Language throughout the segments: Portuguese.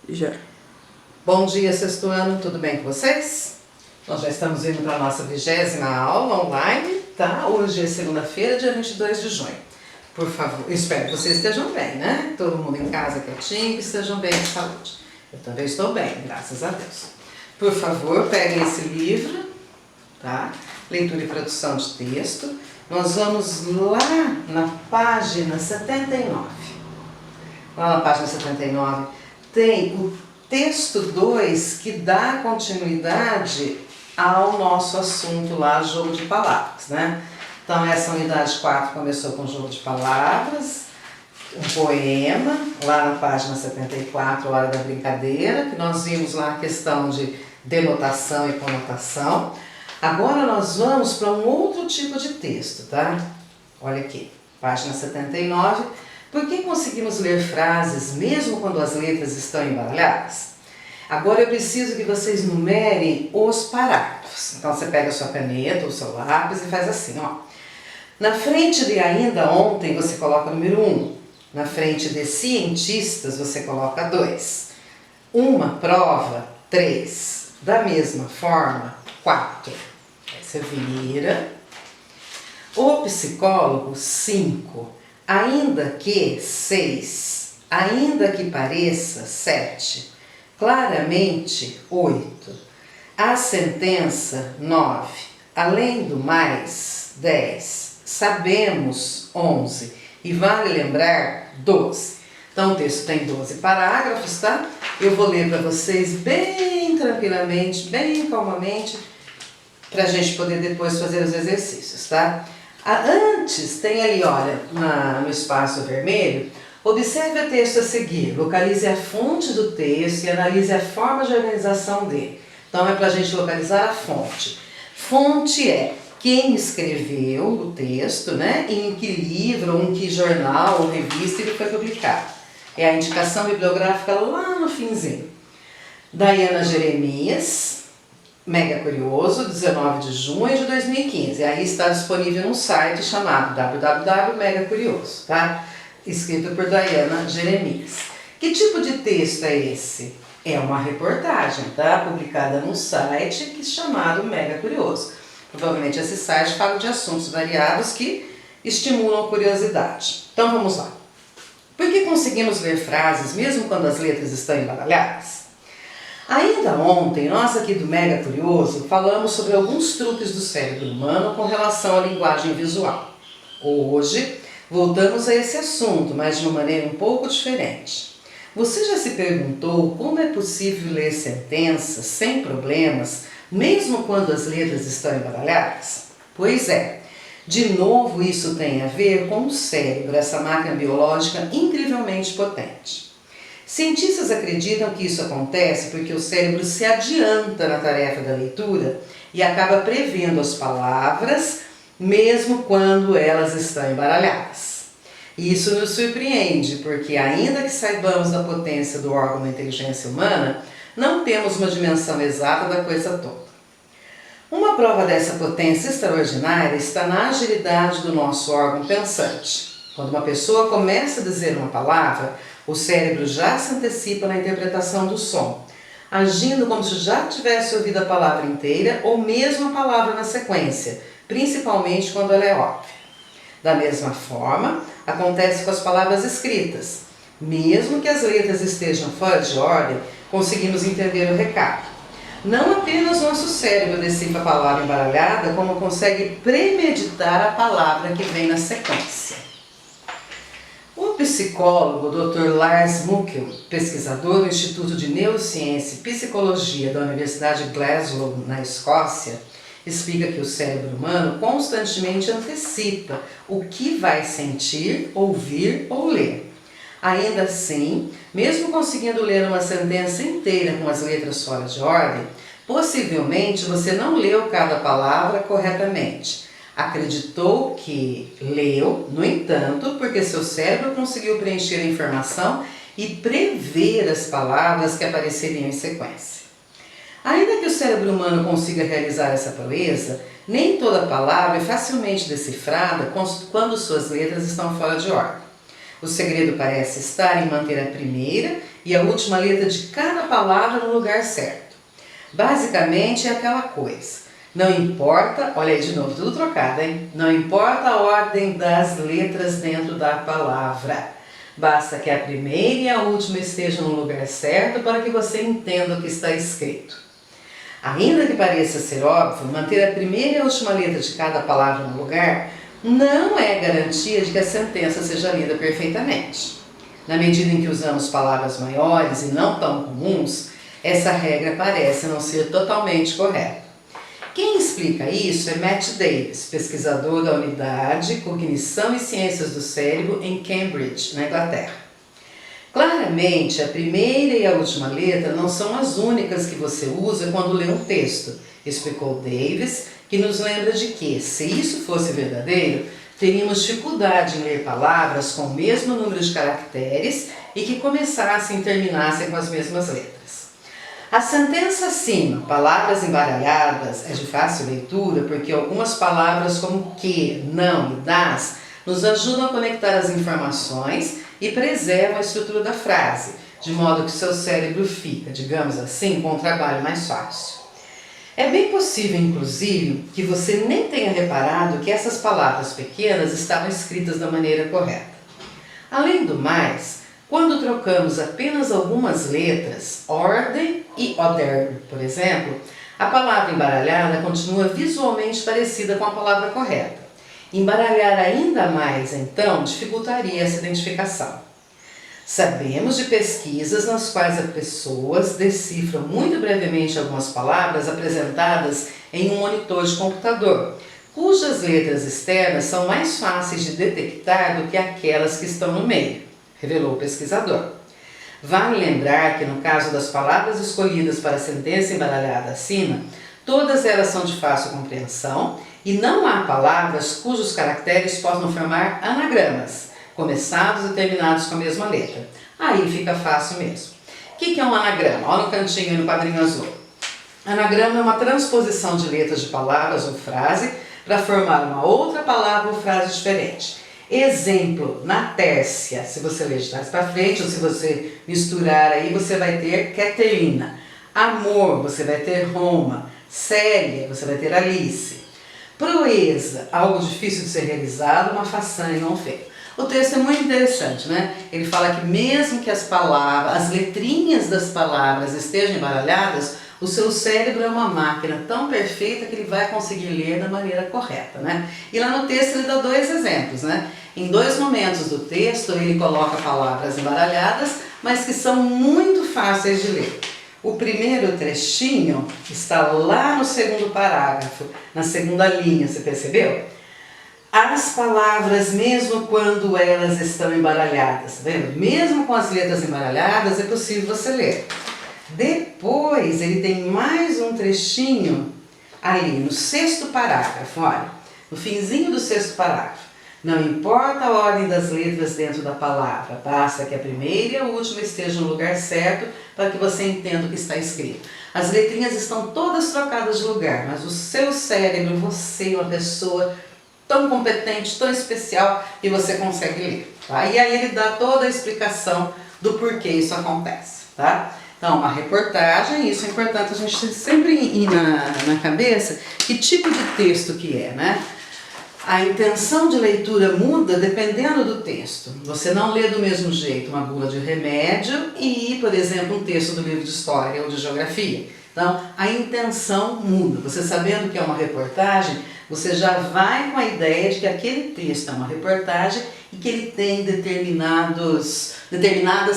Já. Bom dia, sexto ano, tudo bem com vocês? Nós já estamos indo para a nossa 20ª aula online, tá? Hoje é segunda-feira, dia 22 de junho. Por favor, espero que vocês estejam bem, né? Todo mundo em casa quietinho, que estejam bem de saúde. Eu também estou bem, graças a Deus. Por favor, peguem esse livro, tá? Leitura e produção de texto. Nós vamos lá na página 79. Lá na página 79 tem o texto 2 que dá continuidade ao nosso assunto lá, jogo de palavras, né? Então essa unidade 4 começou com jogo de palavras, um poema, lá na página 74, Hora da Brincadeira, que nós vimos lá a questão de denotação e conotação. Agora nós vamos para um outro tipo de texto, tá? Olha aqui, página 79. Por que conseguimos ler frases mesmo quando as letras estão embaralhadas? Agora eu preciso que vocês numerem os parágrafos. Então você pega a sua caneta ou o seu lápis e faz assim, ó. Na frente de ainda ontem você coloca o número 1. Na frente de cientistas você coloca 2. Uma prova, 3. Da mesma forma, 4. Aí você vira. O psicólogo, 5. Ainda que, 6. Ainda que pareça, 7. Claramente, 8. A sentença, 9. Além do mais, 10. Sabemos, 11. E vale lembrar, 12. Então o texto tem 12 parágrafos, tá? Eu vou ler para vocês bem tranquilamente, bem calmamente, para a gente poder depois fazer os exercícios, tá? Antes, tem ali, olha, no espaço vermelho, observe o texto a seguir, localize a fonte do texto e analise a forma de organização dele. Então é para a gente localizar a fonte. Fonte é quem escreveu o texto, né? Em que livro, ou em que jornal ou revista ele foi publicado. É a indicação bibliográfica lá no finzinho. Daiana Jeremias, Mega Curioso, 19 de junho de 2015. Aí está disponível num site chamado www.megacurioso, tá? Escrito por Daiana Jeremias. Que tipo de texto é esse? É uma reportagem, tá? Publicada num site chamado Mega Curioso. Provavelmente esse site fala de assuntos variados que estimulam a curiosidade. Então vamos lá. Por que conseguimos ler frases mesmo quando as letras estão embaralhadas? Ainda ontem, nós aqui do Mega Curioso falamos sobre alguns truques do cérebro humano com relação à linguagem visual. Hoje, voltamos a esse assunto, mas de uma maneira um pouco diferente. Você já se perguntou como é possível ler sentenças sem problemas, mesmo quando as letras estão embaralhadas? Pois é, de novo isso tem a ver com o cérebro, essa máquina biológica incrivelmente potente. Cientistas acreditam que isso acontece porque o cérebro se adianta na tarefa da leitura e acaba prevendo as palavras, mesmo quando elas estão embaralhadas. Isso nos surpreende, porque ainda que saibamos da potência do órgão da inteligência humana, não temos uma dimensão exata da coisa toda. Uma prova dessa potência extraordinária está na agilidade do nosso órgão pensante. Quando uma pessoa começa a dizer uma palavra, o cérebro já se antecipa na interpretação do som, agindo como se já tivesse ouvido a palavra inteira ou mesmo a palavra na sequência, principalmente quando ela é óbvia. Da mesma forma, acontece com as palavras escritas. Mesmo que as letras estejam fora de ordem, conseguimos entender o recado. Não apenas nosso cérebro decifra a palavra embaralhada, como consegue premeditar a palavra que vem na sequência. O psicólogo Dr. Lars Muckel, pesquisador do Instituto de Neurociência e Psicologia da Universidade de Glasgow, na Escócia, explica que o cérebro humano constantemente antecipa o que vai sentir, ouvir ou ler. Ainda assim, mesmo conseguindo ler uma sentença inteira com as letras fora de ordem, possivelmente você não leu cada palavra corretamente. Acreditou que leu, no entanto, porque seu cérebro conseguiu preencher a informação e prever as palavras que apareceriam em sequência. Ainda que o cérebro humano consiga realizar essa proeza, nem toda palavra é facilmente decifrada quando suas letras estão fora de ordem. O segredo parece estar em manter a primeira e a última letra de cada palavra no lugar certo. Basicamente é aquela coisa. Não importa, olha aí de novo, tudo trocado, hein? Não importa a ordem das letras dentro da palavra. Basta que a primeira e a última estejam no lugar certo para que você entenda o que está escrito. Ainda que pareça ser óbvio, manter a primeira e a última letra de cada palavra no lugar não é garantia de que a sentença seja lida perfeitamente. Na medida em que usamos palavras maiores e não tão comuns, essa regra parece não ser totalmente correta. Quem explica isso é Matt Davis, pesquisador da Unidade Cognição e Ciências do Cérebro em Cambridge, na Inglaterra. Claramente, a primeira e a última letra não são as únicas que você usa quando lê um texto, explicou Davis, que nos lembra de que, se isso fosse verdadeiro, teríamos dificuldade em ler palavras com o mesmo número de caracteres e que começassem e terminassem com as mesmas letras. A sentença acima, palavras embaralhadas, é de fácil leitura porque algumas palavras como que, não e das nos ajudam a conectar as informações e preservam a estrutura da frase, de modo que seu cérebro fica, digamos assim, com um trabalho mais fácil. É bem possível, inclusive, que você nem tenha reparado que essas palavras pequenas estavam escritas da maneira correta. Além do mais, quando trocamos apenas algumas letras, ordem e other, por exemplo, a palavra embaralhada continua visualmente parecida com a palavra correta. Embaralhar ainda mais, então, dificultaria essa identificação. Sabemos de pesquisas nas quais as pessoas decifram muito brevemente algumas palavras apresentadas em um monitor de computador, cujas letras externas são mais fáceis de detectar do que aquelas que estão no meio, revelou o pesquisador. Vale lembrar que no caso das palavras escolhidas para a sentença embaralhada acima, todas elas são de fácil compreensão e não há palavras cujos caracteres possam formar anagramas, começados e terminados com a mesma letra. Aí fica fácil mesmo. O que é um anagrama? Olha no cantinho aí no quadrinho azul. Anagrama é uma transposição de letras de palavras ou frase para formar uma outra palavra ou frase diferente. Exemplo, na Tércia, se você ler de trás para frente ou se você misturar aí, você vai ter Caterina. Amor, você vai ter Roma. Célia, você vai ter Alice. Proeza, algo difícil de ser realizado, uma façanha não feita. O texto é muito interessante, né? Ele fala que mesmo que as palavras, as letrinhas das palavras estejam embaralhadas, o seu cérebro é uma máquina tão perfeita que ele vai conseguir ler da maneira correta, né? E lá no texto ele dá dois exemplos, né? Em dois momentos do texto ele coloca palavras embaralhadas, mas que são muito fáceis de ler. O primeiro trechinho está lá no segundo parágrafo, na segunda linha, você percebeu? As palavras, mesmo quando elas estão embaralhadas, tá vendo? Mesmo com as letras embaralhadas, é possível você ler. Depois, ele tem mais um trechinho ali no sexto parágrafo, olha, no finzinho do sexto parágrafo. Não importa a ordem das letras dentro da palavra, basta que a primeira e a última estejam no lugar certo para que você entenda o que está escrito. As letrinhas estão todas trocadas de lugar, mas o seu cérebro, você é uma pessoa tão competente, tão especial, e você consegue ler. Tá? E aí ele dá toda a explicação do porquê isso acontece. Tá? Então, uma reportagem, isso é importante a gente sempre ir na cabeça, que tipo de texto que é, né? A intenção de leitura muda dependendo do texto. Você não lê do mesmo jeito uma bula de remédio e, por exemplo, um texto do livro de história ou de geografia. Então, a intenção muda. Você sabendo que é uma reportagem, você já vai com a ideia de que aquele texto é uma reportagem e que ele tem determinadas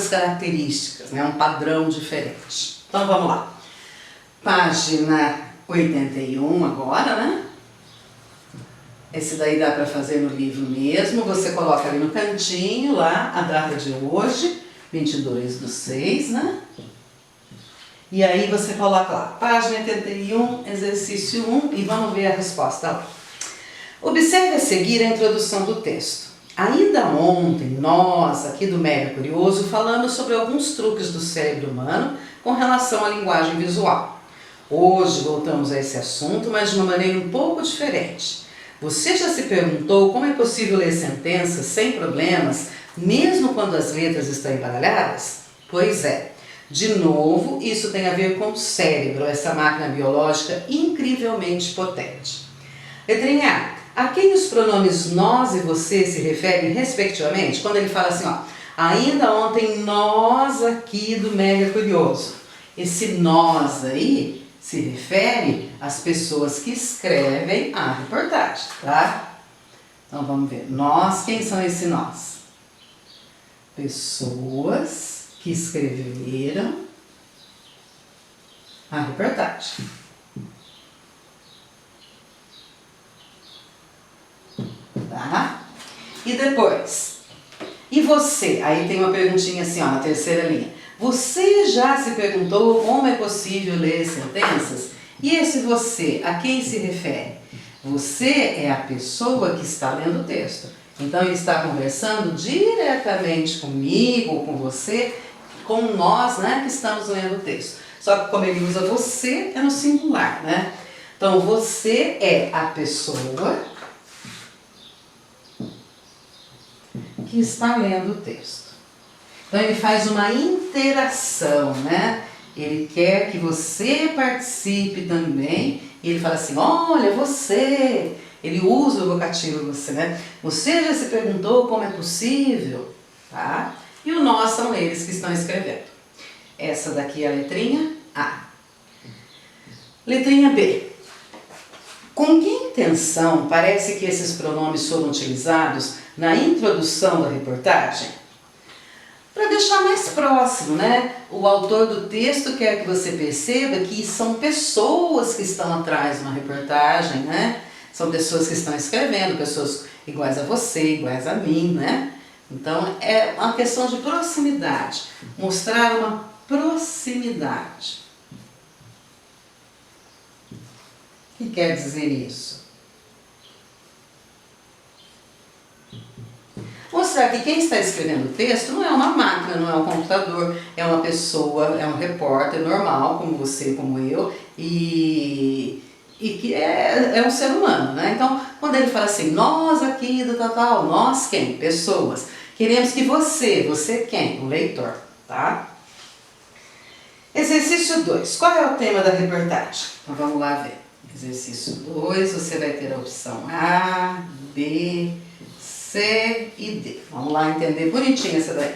características, né? Um padrão diferente. Então, vamos lá. Página 81 agora, né? Esse daí dá para fazer no livro mesmo. Você coloca ali no cantinho, lá, a data de hoje, 22/6, né? E aí você coloca lá, página 81, exercício 1, e vamos ver a resposta lá. Observe a seguir a introdução do texto. Ainda ontem, nós, aqui do Mega Curioso, falamos sobre alguns truques do cérebro humano com relação à linguagem visual. Hoje voltamos a esse assunto, mas de uma maneira um pouco diferente. Você já se perguntou como é possível ler sentenças sem problemas mesmo quando as letras estão embaralhadas? Pois é. De novo, isso tem a ver com o cérebro, essa máquina biológica incrivelmente potente. Letrinha A quem os pronomes nós e você se referem respectivamente? Quando ele fala assim, ó, ainda ontem nós aqui do Mega Curioso. Esse nós aí se refere às pessoas que escrevem a reportagem, tá? Então vamos ver. Nós, quem são esse nós? Pessoas que escreveram a reportagem. Tá? E depois, e você? Aí tem uma perguntinha assim, ó, na terceira linha. Você já se perguntou como é possível ler sentenças? E esse você, a quem se refere? Você é a pessoa que está lendo o texto. Então ele está conversando diretamente comigo ou com você, com nós, né, que estamos lendo o texto. Só que como ele usa você, é no singular, né? Então você é a pessoa que está lendo o texto. Então ele faz uma interação, né? Ele quer que você participe também. E ele fala assim, olha, você. Ele usa o vocativo você, né? Você já se perguntou como é possível? Tá? E o nós são eles que estão escrevendo. Essa daqui é a letrinha A. Letrinha B. Com que intenção parece que esses pronomes foram utilizados na introdução da reportagem? Para deixar mais próximo, né? O autor do texto quer que você perceba que são pessoas que estão atrás de uma reportagem, né? São pessoas que estão escrevendo, pessoas iguais a você, iguais a mim, né? Então é uma questão de proximidade, mostrar uma proximidade. O que quer dizer isso? Mostrar que quem está escrevendo o texto não é uma máquina, não é um computador, é uma pessoa, é um repórter normal, como você, como eu, e que é um ser humano, né? Então, quando ele fala assim, nós aqui do tal, nós quem? Pessoas. Queremos que você quem? O leitor, tá? Exercício 2. Qual é o tema da reportagem? Então vamos lá ver. Exercício 2, você vai ter a opção A, B, C e D. Vamos lá entender bonitinho essa daí.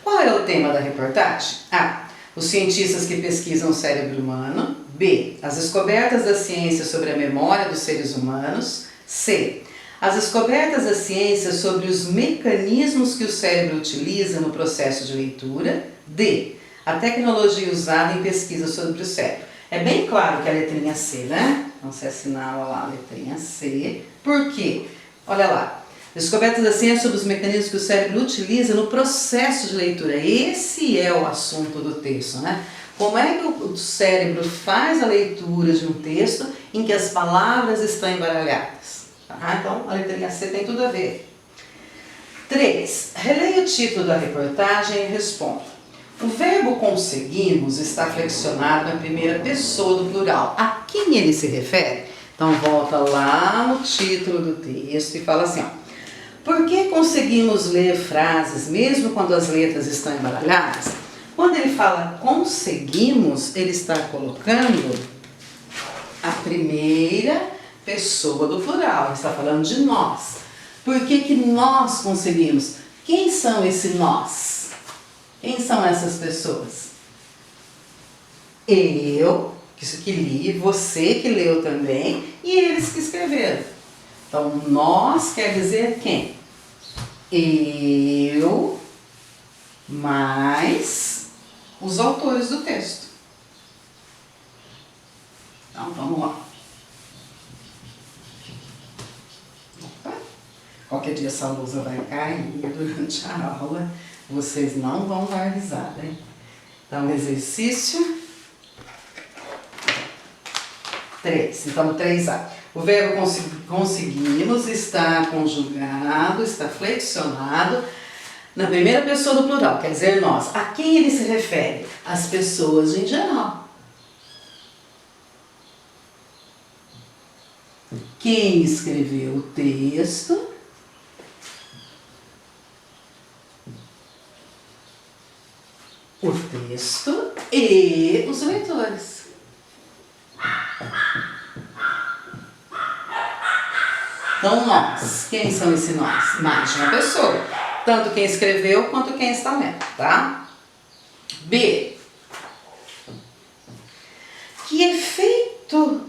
Qual é o tema da reportagem? A. Os cientistas que pesquisam o cérebro humano. B. As descobertas da ciência sobre a memória dos seres humanos. C. As descobertas da ciência sobre os mecanismos que o cérebro utiliza no processo de leitura. D. A tecnologia usada em pesquisa sobre o cérebro. É bem claro que a letrinha C, né? Então você assinala lá a letrinha C. Por quê? Olha lá. Descoberta da ciência sobre os mecanismos que o cérebro utiliza no processo de leitura. Esse é o assunto do texto, né? Como é que o cérebro faz a leitura de um texto em que as palavras estão embaralhadas? Tá? Então, a letrinha C tem tudo a ver. 3. Releia o título da reportagem e responda. O verbo conseguimos está flexionado na primeira pessoa do plural. A quem ele se refere? Então, volta lá no título do texto e fala assim, ó. Por que conseguimos ler frases mesmo quando as letras estão embaralhadas? Quando ele fala conseguimos, ele está colocando a primeira pessoa do plural. Ele está falando de nós. Por que nós conseguimos? Quem são esse nós? Quem são essas pessoas? Eu, que li, você que leu também, e eles que escreveram. Então, nós quer dizer quem? Eu mais os autores do texto. Então, vamos lá. Opa. Qualquer dia essa lousa vai cair durante a aula. Vocês não vão dar risada, hein? Então, exercício 3. Então, 3A. O verbo conseguimos está conjugado, está flexionado na primeira pessoa do plural, quer dizer nós. A quem ele se refere? As pessoas em geral. Quem escreveu o texto texto e os leitores. Então, nós. Quem são esses nós? Mais de uma pessoa. Tanto quem escreveu quanto quem está lendo, tá? B. Que efeito...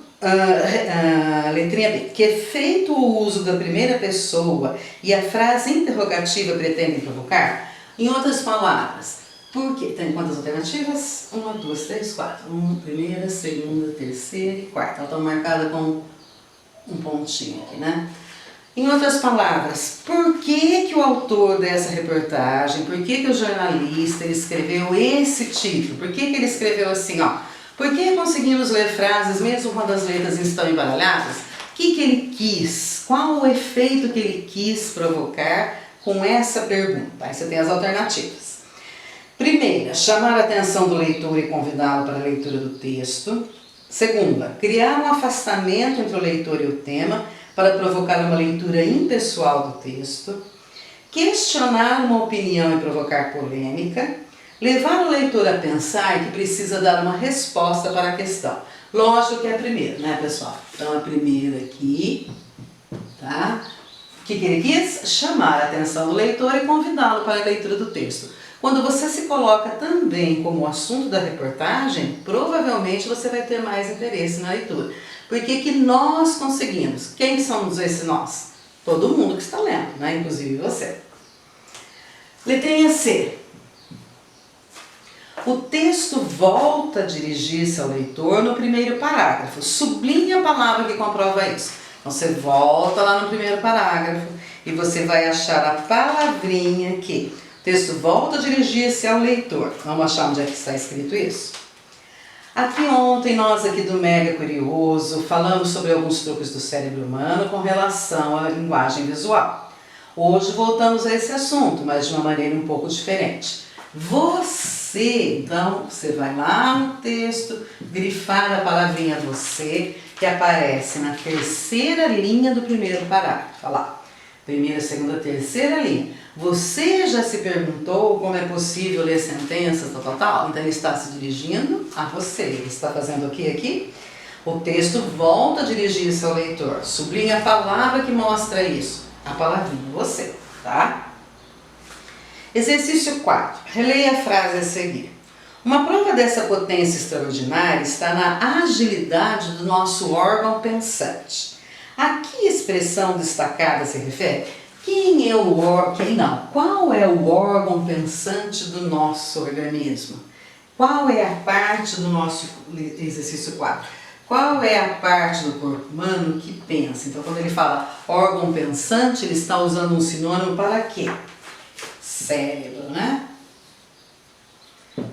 letrinha B. Que efeito o uso da primeira pessoa e a frase interrogativa pretendem provocar? Em outras palavras, por quê? Tem quantas alternativas? 1, 2, 3, 4. Primeira, segunda, terceira e quarta. Ela está marcada com um pontinho aqui, né? Em outras palavras, por que o autor dessa reportagem, por que o jornalista ele escreveu esse título? Por que ele escreveu assim, ó? Por que conseguimos ler frases mesmo quando as letras estão embaralhadas? O que ele quis? Qual o efeito que ele quis provocar com essa pergunta? Aí você tem as alternativas. Primeira, chamar a atenção do leitor e convidá-lo para a leitura do texto. Segunda, criar um afastamento entre o leitor e o tema para provocar uma leitura impessoal do texto. Questionar uma opinião e provocar polêmica. Levar o leitor a pensar que precisa dar uma resposta para a questão. Lógico que é a primeira, né, pessoal? Então, a primeira aqui, tá? O que ele quis? Chamar a atenção do leitor e convidá-lo para a leitura do texto. Quando você se coloca também como assunto da reportagem, provavelmente você vai ter mais interesse na leitura. Por que nós conseguimos? Quem somos esses nós? Todo mundo que está lendo, né? Inclusive você. Letrinha C. O texto volta a dirigir-se ao leitor no primeiro parágrafo. Sublinha a palavra que comprova isso. Então você volta lá no primeiro parágrafo e você vai achar a palavrinha que o texto volta a dirigir-se ao leitor. Vamos achar onde é que está escrito isso? Aqui ontem nós aqui do Mega Curioso falamos sobre alguns truques do cérebro humano com relação à linguagem visual. Hoje voltamos a esse assunto, mas de uma maneira um pouco diferente. Então, você vai lá no texto, grifar a palavrinha você, que aparece na terceira linha do primeiro parágrafo. Olha lá, primeira, segunda, terceira linha. Você já se perguntou como é possível ler sentenças, tal? Então, ele está se dirigindo a você. Ele está fazendo o que aqui? O texto volta a dirigir-se ao leitor. Sublinha a palavra que mostra isso. A palavrinha você, tá? Exercício 4. Releia a frase a seguir. Uma prova dessa potência extraordinária está na agilidade do nosso órgão pensante. A que expressão destacada se refere? Qual é o órgão pensante do nosso organismo? Qual é a parte do nosso exercício 4? Qual é a parte do corpo humano que pensa? Então, quando ele fala órgão pensante, ele está usando um sinônimo para quê? Cérebro, né?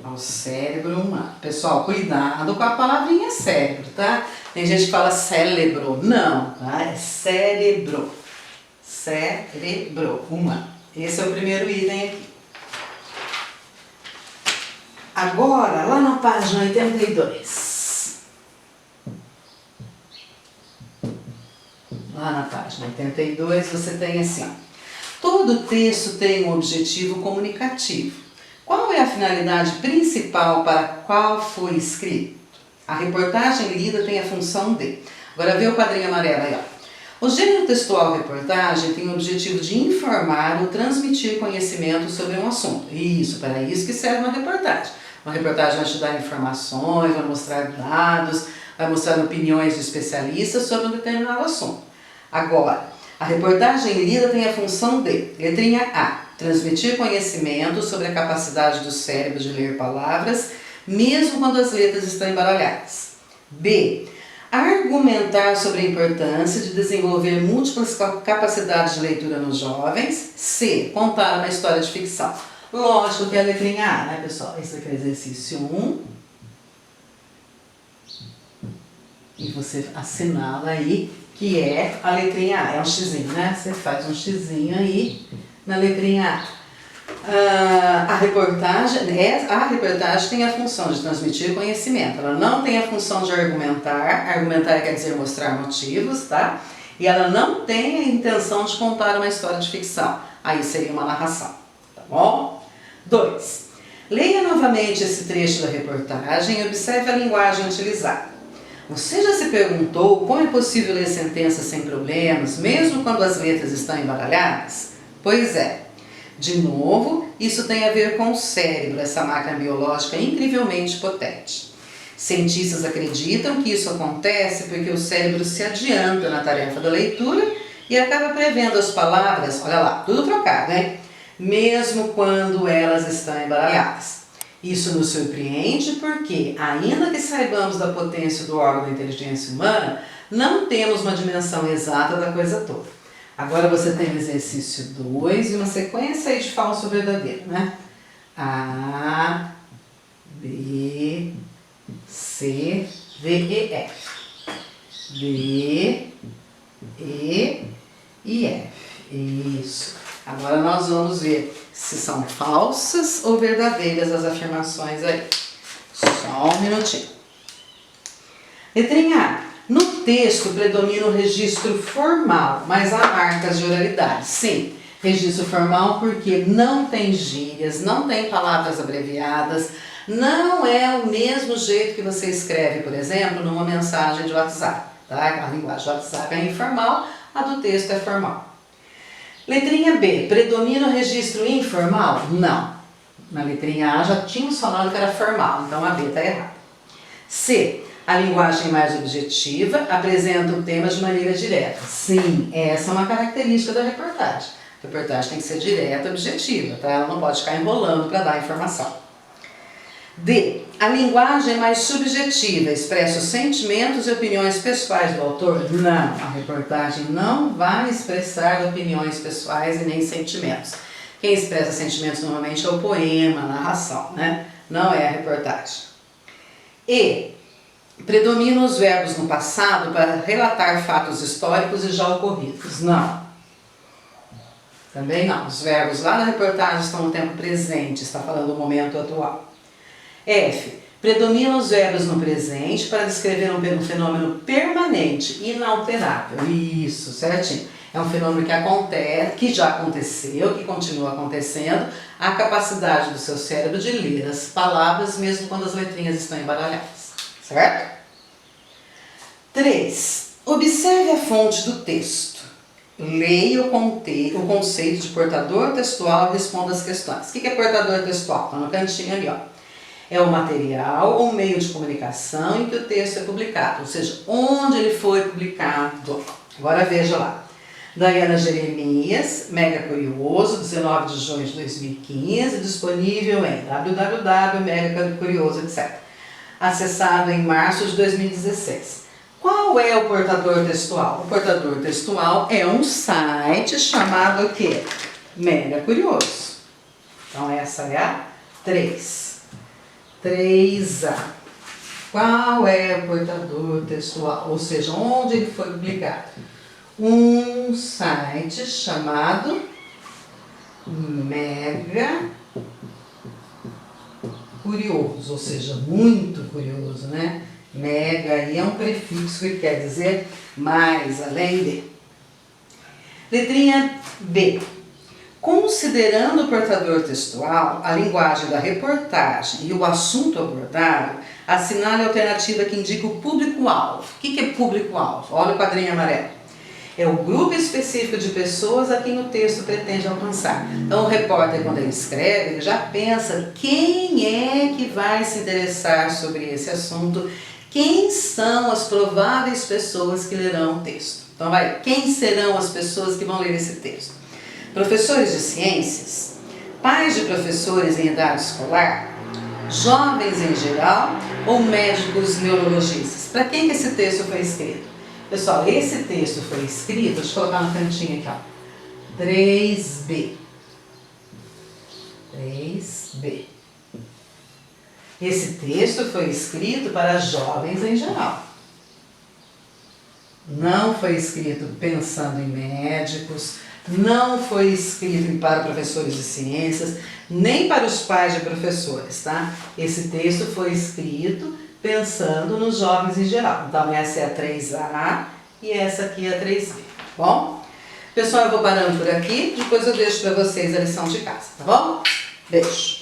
O cérebro humano. Pessoal, cuidado com a palavrinha cérebro, tá? Tem gente que fala cérebro. Não, tá? É cérebro. Cérebro humano. Esse é o primeiro item aqui. Agora, lá na página 82. Lá na página 82 você tem assim, ó. Todo texto tem um objetivo comunicativo. Qual é a finalidade principal para a qual foi escrito? A reportagem lida tem a função de. Agora vê o quadrinho amarelo aí, ó. O gênero textual reportagem tem o objetivo de informar ou transmitir conhecimento sobre um assunto. Isso, para isso que serve uma reportagem. Uma reportagem vai te dar informações, vai mostrar dados, vai mostrar opiniões de especialistas sobre um determinado assunto. Agora, a reportagem lida tem a função de, letrinha A, transmitir conhecimento sobre a capacidade do cérebro de ler palavras, mesmo quando as letras estão embaralhadas. B, argumentar sobre a importância de desenvolver múltiplas capacidades de leitura nos jovens. C, contar uma história de ficção. Lógico que é a letrinha A, né, pessoal? Esse aqui é o exercício 1. E você assinala aí que é a letrinha A, é um xizinho, né? Você faz um xizinho aí na letrinha A. A reportagem tem a função de transmitir conhecimento, ela não tem a função de argumentar quer dizer mostrar motivos, tá? E ela não tem a intenção de contar uma história de ficção, aí seria uma narração, tá bom? 2. Leia novamente esse trecho da reportagem e observe a linguagem utilizada. Você já se perguntou como é possível ler sentenças sem problemas, mesmo quando as letras estão embaralhadas? Pois é. De novo, isso tem a ver com o cérebro, essa máquina biológica incrivelmente potente. Cientistas acreditam que isso acontece porque o cérebro se adianta na tarefa da leitura e acaba prevendo as palavras, olha lá, tudo trocado, hein? Mesmo quando elas estão embaralhadas. Isso nos surpreende porque, ainda que saibamos da potência do órgão da inteligência humana, não temos uma dimensão exata da coisa toda. Agora você tem o exercício 2 e uma sequência aí de falso verdadeiro, né? A, B, C, D, E, F. D, E F. Isso. Agora nós vamos ver se são falsas ou verdadeiras as afirmações aí. Só um minutinho. Letrinha A. No texto predomina o registro formal, mas há marcas de oralidade. Sim, registro formal porque não tem gírias, não tem palavras abreviadas, não é o mesmo jeito que você escreve, por exemplo, numa mensagem de WhatsApp. Tá? A linguagem do WhatsApp é informal, a do texto é formal. Letrinha B, predomina o registro informal? Não. Na letrinha A já tínhamos falado que era formal, então a B está errada. C, a linguagem mais objetiva apresenta o tema de maneira direta. Sim, essa é uma característica da reportagem. A reportagem tem que ser direta e objetiva, tá? Ela não pode ficar enrolando para dar informação. D, a linguagem mais subjetiva expressa os sentimentos e opiniões pessoais do autor? Não, a reportagem não vai expressar opiniões pessoais e nem sentimentos. Quem expressa sentimentos normalmente é o poema, a narração, né? Não é a reportagem. E, predominam os verbos no passado para relatar fatos históricos e já ocorridos? Não. Também não. Os verbos lá na reportagem estão no tempo presente, está falando do momento atual. F. Predominam os verbos no presente para descrever um fenômeno permanente, inalterável. Isso, certinho. É um fenômeno que acontece, que já aconteceu, que continua acontecendo, a capacidade do seu cérebro de ler as palavras mesmo quando as letrinhas estão embaralhadas. Certo? 3. Observe a fonte do texto. Leia o conceito de portador textual e responda as questões. O que é portador textual? Está no cantinho ali, ó. É o material ou meio de comunicação em que o texto é publicado, ou seja, onde ele foi publicado. Agora veja lá. Daiana Jeremias, Mega Curioso, 19 de junho de 2015, disponível em www.megacurioso, etc. Acessado em março de 2016. Qual é o portador textual? O portador textual é um site chamado o quê? Mega Curioso. Então essa é a 3. 3A. Qual é o portador textual? Ou seja, onde ele foi publicado? Um site chamado Mega Curioso, ou seja, muito curioso, né? Mega aí é um prefixo que quer dizer mais, além de. Letrinha B. Considerando o portador textual, a linguagem da reportagem e o assunto abordado, assinale a alternativa que indica o público-alvo. O que é público-alvo? Olha o quadrinho amarelo. É o grupo específico de pessoas a quem o texto pretende alcançar. Então o repórter, quando ele escreve, ele já pensa quem é que vai se interessar sobre esse assunto, quem são as prováveis pessoas que lerão o texto. Então quem serão as pessoas que vão ler esse texto? Professores de ciências, pais de professores em idade escolar, jovens em geral ou médicos neurologistas? Para quem que esse texto foi escrito? Pessoal, esse texto foi escrito, deixa eu colocar no cantinho aqui, ó, 3B. 3B. Esse texto foi escrito para jovens em geral. Não foi escrito pensando em médicos, não foi escrito para professores de ciências, nem para os pais de professores, tá? Esse texto foi escrito pensando nos jovens em geral. Então essa é a 3A e essa aqui é a 3B, tá bom? Pessoal, eu vou parando por aqui, depois eu deixo para vocês a lição de casa, tá bom? Beijo!